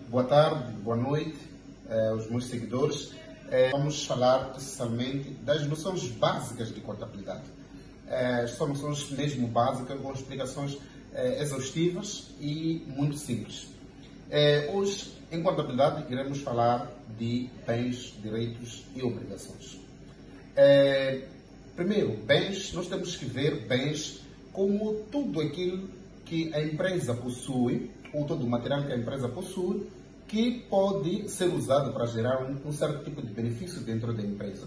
Boa tarde, boa noite aos meus seguidores. Vamos falar precisamente das noções básicas de contabilidade. São noções mesmo básicas, com explicações exaustivas e muito simples. Hoje, em contabilidade, iremos falar de bens, direitos e obrigações. Primeiro, bens, nós temos que ver bens como tudo aquilo que a empresa possui, ou todo o material que a empresa possui, que pode ser usado para gerar um certo tipo de benefício dentro da empresa.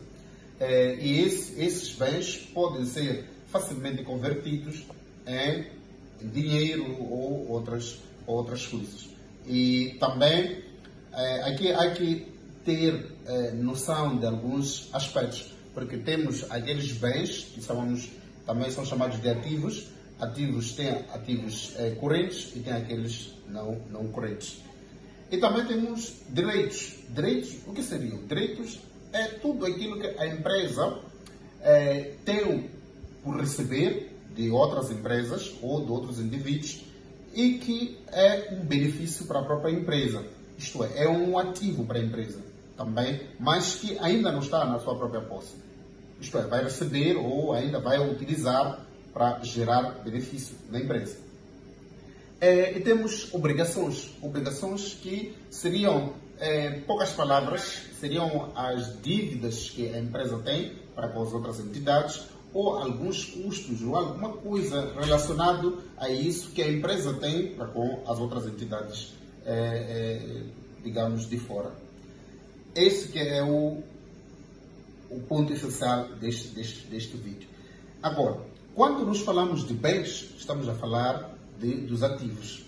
E esses bens podem ser facilmente convertidos em dinheiro ou outras coisas. E também aqui há que ter noção de alguns aspectos, porque temos aqueles bens que também são chamados de ativos. Ativos têm ativos correntes e tem aqueles não correntes. E também temos direitos. Direitos, o que seriam? Direitos é tudo aquilo que a empresa tem por receber de outras empresas ou de outros indivíduos e que é um benefício para a própria empresa. Isto é um ativo para a empresa também, mas que ainda não está na sua própria posse. Isto é, vai receber ou ainda vai utilizar para gerar benefício na empresa. E temos obrigações. Obrigações que seriam, poucas palavras, seriam as dívidas que a empresa tem para com as outras entidades ou alguns custos ou alguma coisa relacionada a isso que a empresa tem para com as outras entidades, digamos, de fora. Esse que é o ponto essencial deste vídeo. Agora, quando nós falamos de bens, estamos a falar dos ativos.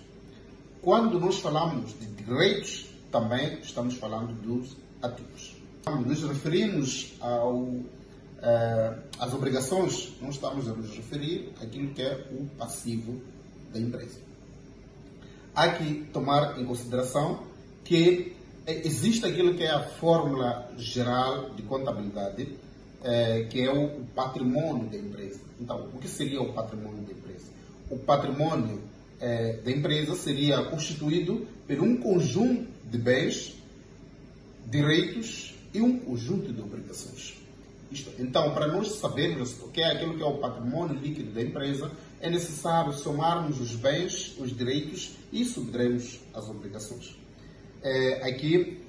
Quando nós falamos de direitos, também estamos falando dos ativos. Quando nos referimos às obrigações, nós estamos a nos referir àquilo que é o passivo da empresa. Há que tomar em consideração que existe aquilo que é a fórmula geral de contabilidade, que é o patrimônio da empresa. Então, o que seria o patrimônio da empresa? O patrimônio da empresa seria constituído por um conjunto de bens, direitos e um conjunto de obrigações. Então, para nós sabermos o que é aquilo que é o patrimônio líquido da empresa, é necessário somarmos os bens, os direitos e subtrairmos as obrigações. Aqui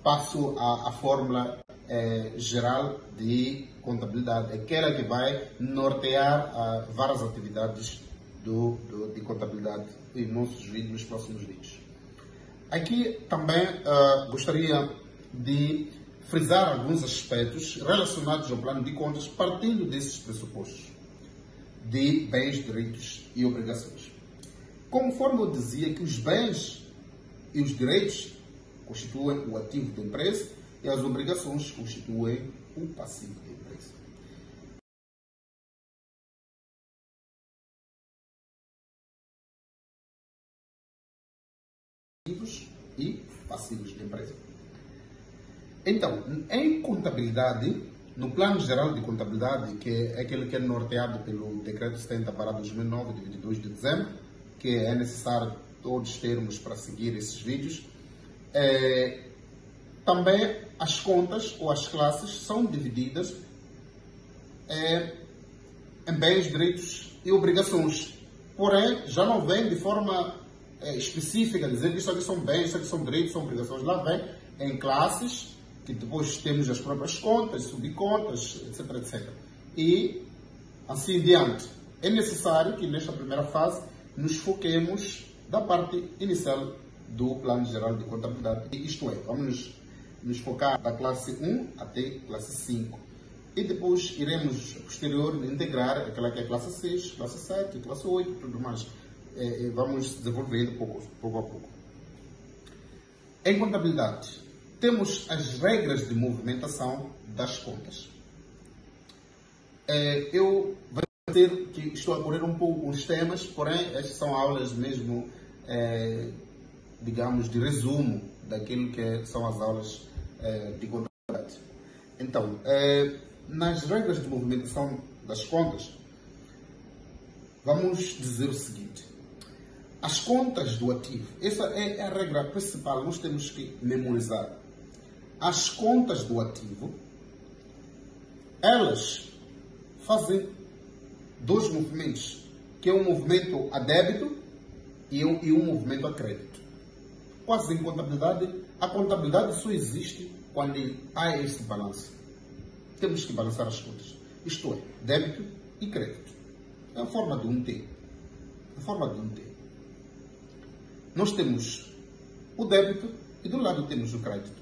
passo a fórmula geral de contabilidade, aquela que vai nortear várias atividades de contabilidade nos próximos vídeos. Aqui também gostaria de frisar alguns aspectos relacionados ao plano de contas, partindo desses pressupostos de bens, direitos e obrigações. Conforme eu dizia que os bens e os direitos constituem o ativo da empresa e as obrigações constituem o passivo da empresa. Ativos e passivos da empresa. Então, em contabilidade, no Plano Geral de Contabilidade, que é aquele que é norteado pelo Decreto 70/2009, de 22 de dezembro, que é necessário todos termos para seguir esses vídeos, também as contas ou as classes são divididas em bens, direitos e obrigações. Porém, já não vem de forma específica dizer que isso aqui são bens, isso aqui são direitos, são obrigações. Lá vem em classes, que depois temos as próprias contas, subcontas, etc, etc. E assim em diante. É necessário que nesta primeira fase nos foquemos da parte inicial do Plano Geral de Contabilidade. Isto é, vamos nos focar da classe 1 até classe 5. E depois iremos, posterior, integrar aquela que é classe 6, classe 7, classe 8 e tudo mais. Vamos desenvolvendo pouco a pouco. Em contabilidade, temos as regras de movimentação das contas. Eu vou dizer que estou a correr um pouco os temas, porém, estas são aulas mesmo, digamos, de resumo daquilo que são as aulas de contabilidade. Então, nas regras de movimentação das contas, vamos dizer o seguinte. as contas do ativo. Essa é a regra principal, nós temos que memorizar. As contas do ativo, elas fazem dois movimentos, que é um movimento a débito e um movimento a crédito. Quase em contabilidade, a contabilidade só existe quando há esse balanço. Temos que balançar as contas. Isto é, débito e crédito. É a forma de um T. A forma de um T. Nós temos o débito e do lado temos o crédito.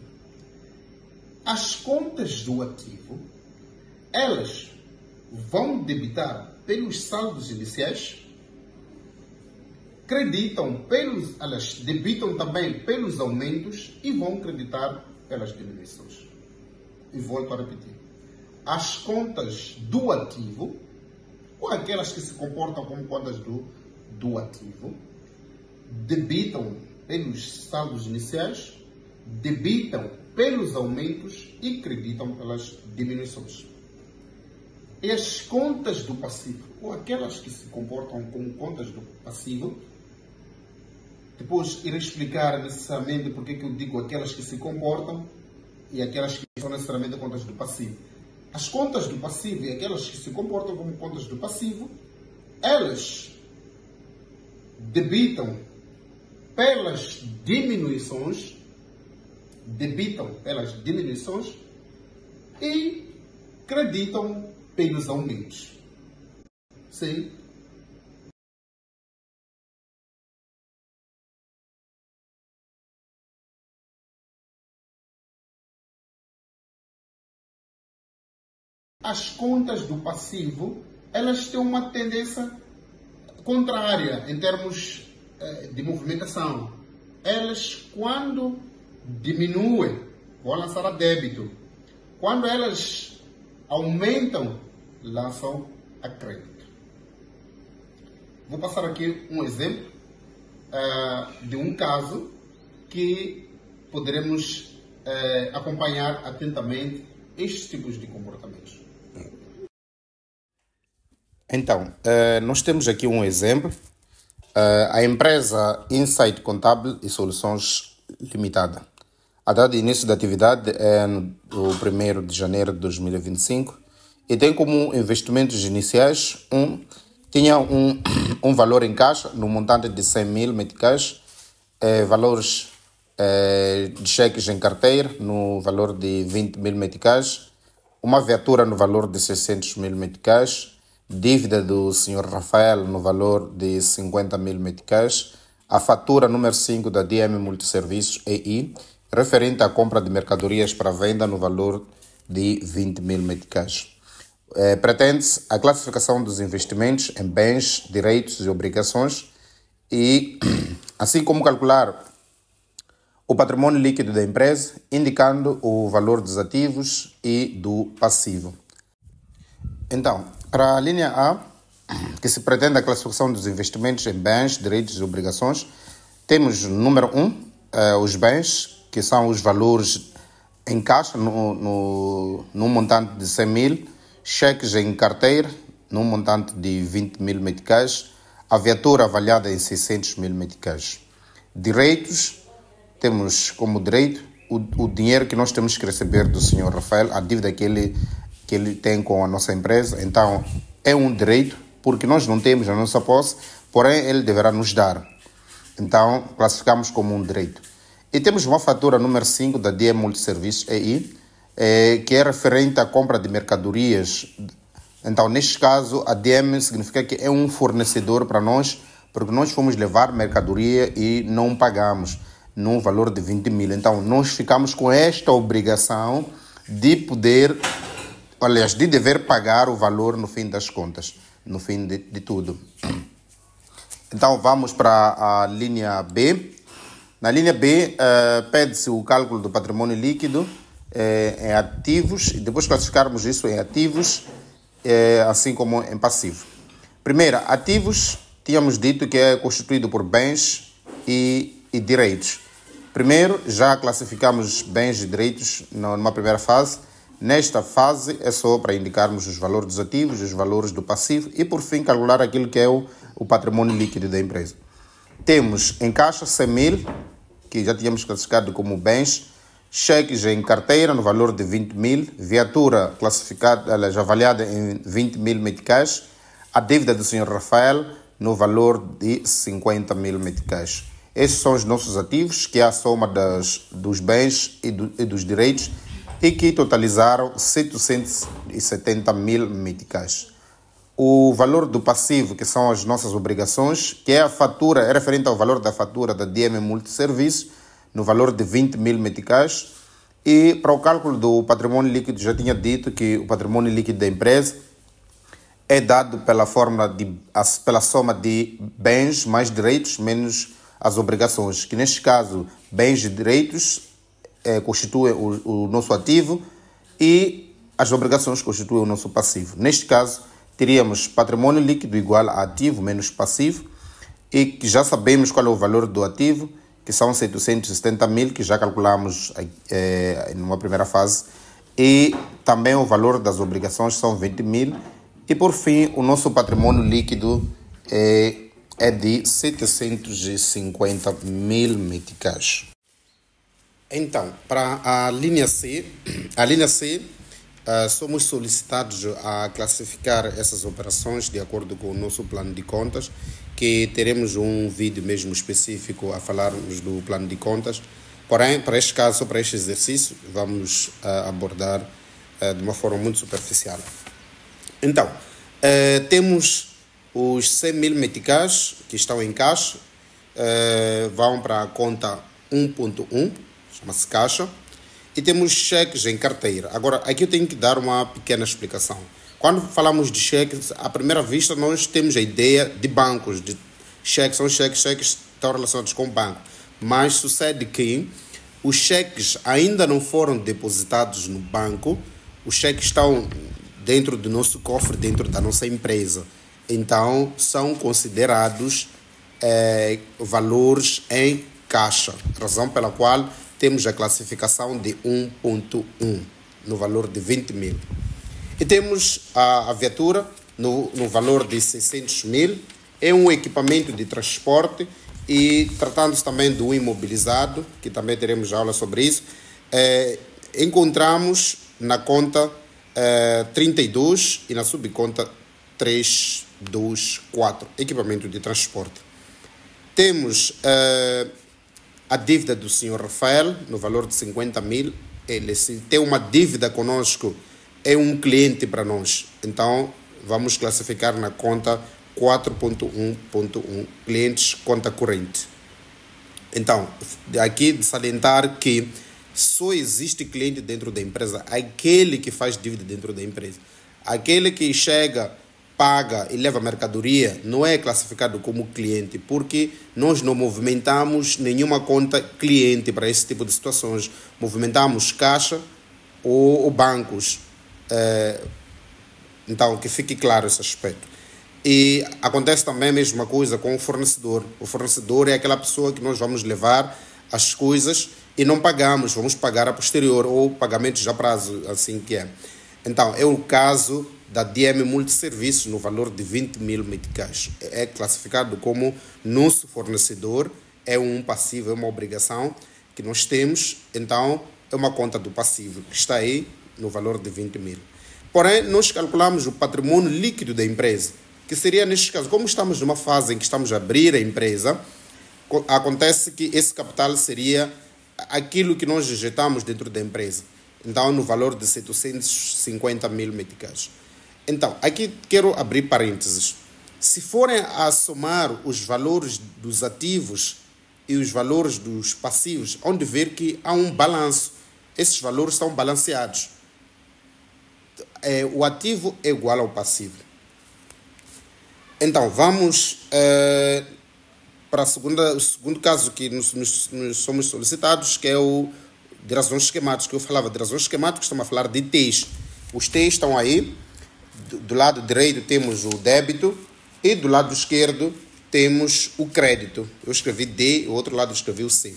As contas do ativo, elas vão debitar pelos saldos iniciais, elas debitam também pelos aumentos e vão creditar pelas diminuições. E volto a repetir. As contas do ativo, ou aquelas que se comportam como contas do ativo, debitam pelos saldos iniciais, debitam pelos aumentos e creditam pelas diminuições. E as contas do passivo, ou aquelas que se comportam como contas do passivo, depois irei explicar necessariamente porque que eu digo aquelas que se comportam e aquelas que são necessariamente contas do passivo. As contas do passivo e aquelas que se comportam como contas do passivo, elas debitam pelas diminuições, e creditam pelos aumentos. Sim. As contas do passivo, elas têm uma tendência contrária em termos de movimentação. Elas, quando diminuem, vão lançar a débito. Quando elas aumentam, lançam a crédito. Vou passar aqui um exemplo de um caso que poderemos acompanhar atentamente estes tipos de comportamentos. Então, nós temos aqui um exemplo. A empresa Insight Contábil e Soluções Limitada. A data de início da atividade é no 1º de janeiro de 2025 e tem como investimentos iniciais tinha um valor em caixa no montante de 100 mil meticais, valores de cheques em carteira no valor de 20 mil meticais, uma viatura no valor de 600 mil meticais, dívida do Sr. Rafael no valor de 50 mil meticais, a fatura número 5 da DM Multiserviços EI, referente à compra de mercadorias para venda no valor de 20 mil meticais. Pretende-se a classificação dos investimentos em bens, direitos e obrigações e, assim como calcular o patrimônio líquido da empresa, indicando o valor dos ativos e do passivo. Então, para a linha A, que se pretende a classificação dos investimentos em bens, direitos e obrigações, temos número 1, os bens, que são os valores em caixa no montante de 100 mil, cheques em carteira no montante de 20 mil meticais, a viatura avaliada em 600 mil meticais. Direitos, temos como direito o dinheiro que nós temos que receber do Sr. Rafael, a dívida que ele tem com a nossa empresa. Então, é um direito, porque nós não temos na nossa posse, porém ele deverá nos dar. Então, classificamos como um direito. E temos uma fatura número 5 da DM Multiserviços EI, que é referente à compra de mercadorias. Então, neste caso, a DM significa que é um fornecedor para nós, porque nós fomos levar mercadoria e não pagamos no valor de 20 mil. Então, nós ficamos com esta obrigação de dever pagar o valor no fim das contas, no fim de tudo. Então, vamos para a linha B. Na linha B, pede-se o cálculo do patrimônio líquido em ativos e depois classificarmos isso em ativos, assim como em passivo. Primeiro, ativos, tínhamos dito que é constituído por bens e direitos. Primeiro, já classificamos bens e direitos numa primeira fase. Nesta fase é só para indicarmos os valores dos ativos, os valores do passivo e, por fim, calcular aquilo que é o patrimônio líquido da empresa. temos em caixa 100 mil, que já tínhamos classificado como bens, cheques em carteira no valor de 20 mil, viatura classificada, já avaliada em 20 mil meticais, a dívida do Sr. Rafael no valor de 50 mil meticais. Esses são os nossos ativos, que é a soma dos bens e dos direitos, e que totalizaram 770 mil meticais. O valor do passivo, que são as nossas obrigações, que é a fatura, é referente ao valor da fatura da DM Multiserviço, no valor de 20 mil meticais. E para o cálculo do patrimônio líquido, já tinha dito que o patrimônio líquido da empresa é dado pela pela soma de bens mais direitos menos as obrigações, que neste caso, bens e direitos constituem o nosso ativo e as obrigações constituem o nosso passivo. Neste caso, teríamos patrimônio líquido igual a ativo menos passivo, e que já sabemos qual é o valor do ativo, que são 770 mil, que já calculamos numa primeira fase, e também o valor das obrigações são 20 mil, e por fim o nosso patrimônio líquido é de 750 mil meticais. Então, para a linha C, somos solicitados a classificar essas operações de acordo com o nosso plano de contas, que teremos um vídeo mesmo específico a falarmos do plano de contas. Porém, para este caso, para este exercício, vamos abordar de uma forma muito superficial. Então, temos os 100 mil meticais que estão em caixa, vão para a conta 1.1, chama-se caixa, e temos cheques em carteira. Agora, aqui eu tenho que dar uma pequena explicação. Quando falamos de cheques, à primeira vista, nós temos a ideia de bancos, de cheques, são cheques estão relacionados com o banco. Mas sucede que os cheques ainda não foram depositados no banco, os cheques estão dentro do nosso cofre, dentro da nossa empresa. Então, são considerados valores em caixa, razão pela qual temos a classificação de 1.1, no valor de 20 mil. E temos a viatura no valor de 600 mil, é um equipamento de transporte, e tratando-se também do imobilizado, que também teremos aula sobre isso, encontramos na conta 32 e na subconta 324, equipamento de transporte. Temos a dívida do Sr. Rafael, no valor de 50 mil. Ele, se tem uma dívida conosco, é um cliente para nós. Então, vamos classificar na conta 4.1.1, clientes, conta corrente. Então, aqui de salientar que só existe cliente dentro da empresa aquele que faz dívida dentro da empresa. Aquele que chega, paga e leva mercadoria não é classificado como cliente, porque nós não movimentamos nenhuma conta cliente para esse tipo de situações. Movimentamos caixa ou bancos. Então, que fique claro esse aspecto. E acontece também a mesma coisa com o fornecedor. O fornecedor é aquela pessoa que nós vamos levar as coisas e não pagamos, vamos pagar a posterior, ou pagamentos a prazo, assim que é. Então, é o caso da DM Multiserviço, no valor de 20 mil meticais. É classificado como nosso fornecedor, é um passivo, é uma obrigação que nós temos, então é uma conta do passivo, que está aí no valor de 20 mil. Porém, nós calculamos o patrimônio líquido da empresa, que seria, neste caso, como estamos numa fase em que estamos a abrir a empresa, acontece que esse capital seria aquilo que nós injetamos dentro da empresa. Então, no valor de 750 mil meticais. Então, aqui quero abrir parênteses. Se forem a somar os valores dos ativos e os valores dos passivos, hão de ver que há um balanço. Esses valores estão balanceados. O ativo é igual ao passivo. Então, vamos para o segundo caso que nos somos solicitados, que é o de razões esquemáticas, que eu falava de razões esquemáticas, estamos a falar de T's. Os T's estão aí, do lado direito temos o débito e do lado esquerdo temos o crédito. Eu escrevi D, o outro lado escrevi o C.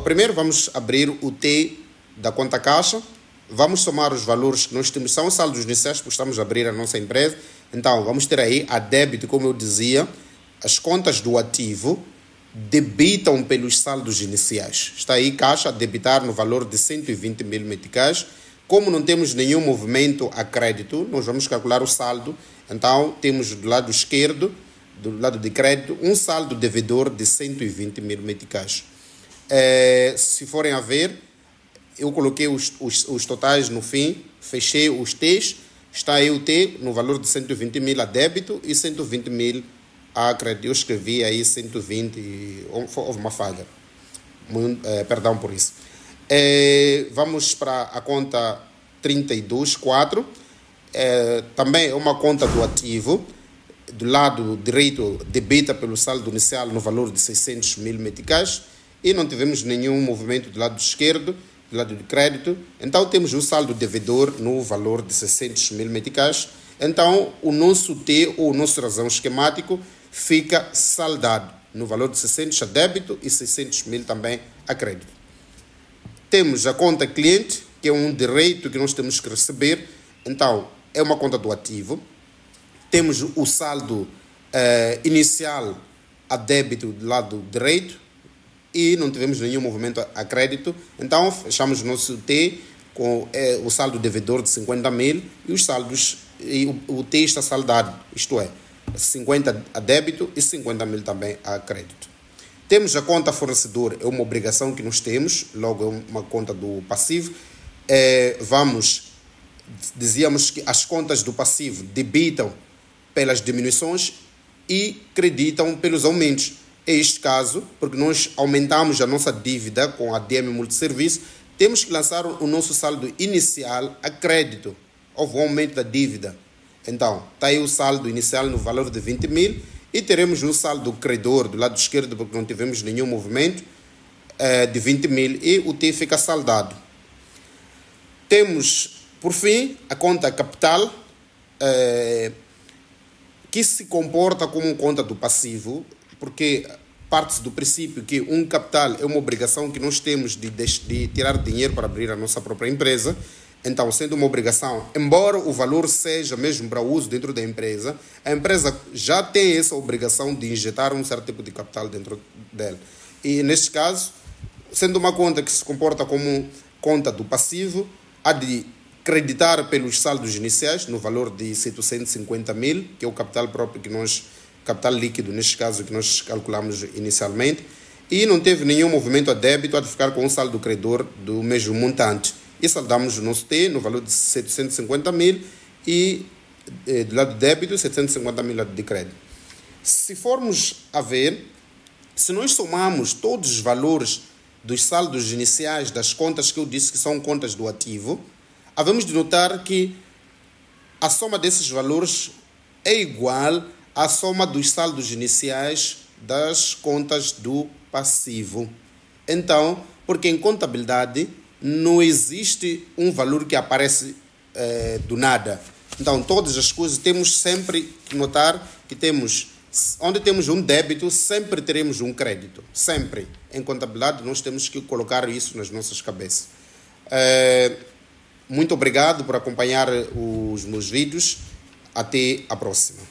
Primeiro vamos abrir o T da conta caixa, vamos somar os valores que nós temos, são os saldos iniciais, porque estamos a abrir a nossa empresa. Então, vamos ter aí a débito, como eu dizia, as contas do ativo debitam pelos saldos iniciais. Está aí caixa a debitar no valor de 120 mil meticais. Como não temos nenhum movimento a crédito, nós vamos calcular o saldo. Então, temos do lado esquerdo, do lado de crédito, um saldo devedor de 120 mil meticais. Se forem a ver, eu coloquei os totais no fim, fechei os T's, está aí o T no valor de 120 mil a débito e 120 mil a crédito. Eu escrevi aí 120, houve uma falha. Perdão por isso. Vamos para a conta 32.4. Também é uma conta do ativo. Do lado direito, debita pelo saldo inicial no valor de 600 mil meticais. E não tivemos nenhum movimento do lado esquerdo, do lado de crédito. Então, temos o saldo devedor no valor de 600 mil meticais. Então, o nosso T, ou o nosso razão esquemático, fica saldado no valor de 600 a débito e 600 mil também a crédito. Temos a conta cliente, que é um direito que nós temos que receber. Então, é uma conta do ativo. Temos o saldo inicial a débito do lado direito e não tivemos nenhum movimento a crédito. Então, fechamos o nosso T com o saldo devedor de 50 mil e os saldos, e o T está saldado, isto é, 50 a débito e 50 mil também a crédito. Temos a conta fornecedor, é uma obrigação que nós temos, logo é uma conta do passivo. Dizíamos que as contas do passivo debitam pelas diminuições e creditam pelos aumentos. É este caso, porque nós aumentamos a nossa dívida com a DM Multiserviço, temos que lançar o nosso saldo inicial a crédito. Houve um aumento da dívida. Então, está aí o saldo inicial no valor de 20 mil e teremos um saldo credor do lado esquerdo, porque não tivemos nenhum movimento, de 20 mil e o T fica saldado. Temos, por fim, a conta capital, que se comporta como conta do passivo, porque parte do princípio que um capital é uma obrigação que nós temos de tirar dinheiro para abrir a nossa própria empresa. Então, sendo uma obrigação, embora o valor seja mesmo para uso dentro da empresa, a empresa já tem essa obrigação de injetar um certo tipo de capital dentro dela. E, neste caso, sendo uma conta que se comporta como conta do passivo, há de creditar pelos saldos iniciais no valor de 750 mil, que é o capital próprio capital líquido, neste caso, que nós calculamos inicialmente, e não teve nenhum movimento a débito, há de ficar com um saldo credor do mesmo montante. E saldamos o nosso T no valor de 750 mil e do lado de débito, 750 mil de crédito. Se formos a ver, se nós somarmos todos os valores dos saldos iniciais das contas que eu disse que são contas do ativo, havemos de notar que a soma desses valores é igual à soma dos saldos iniciais das contas do passivo. Então, porque em contabilidade não existe um valor que aparece do nada. Então, todas as coisas temos sempre que notar que onde temos um débito, sempre teremos um crédito. Sempre. Em contabilidade, nós temos que colocar isso nas nossas cabeças. Muito obrigado por acompanhar os meus vídeos. Até a próxima.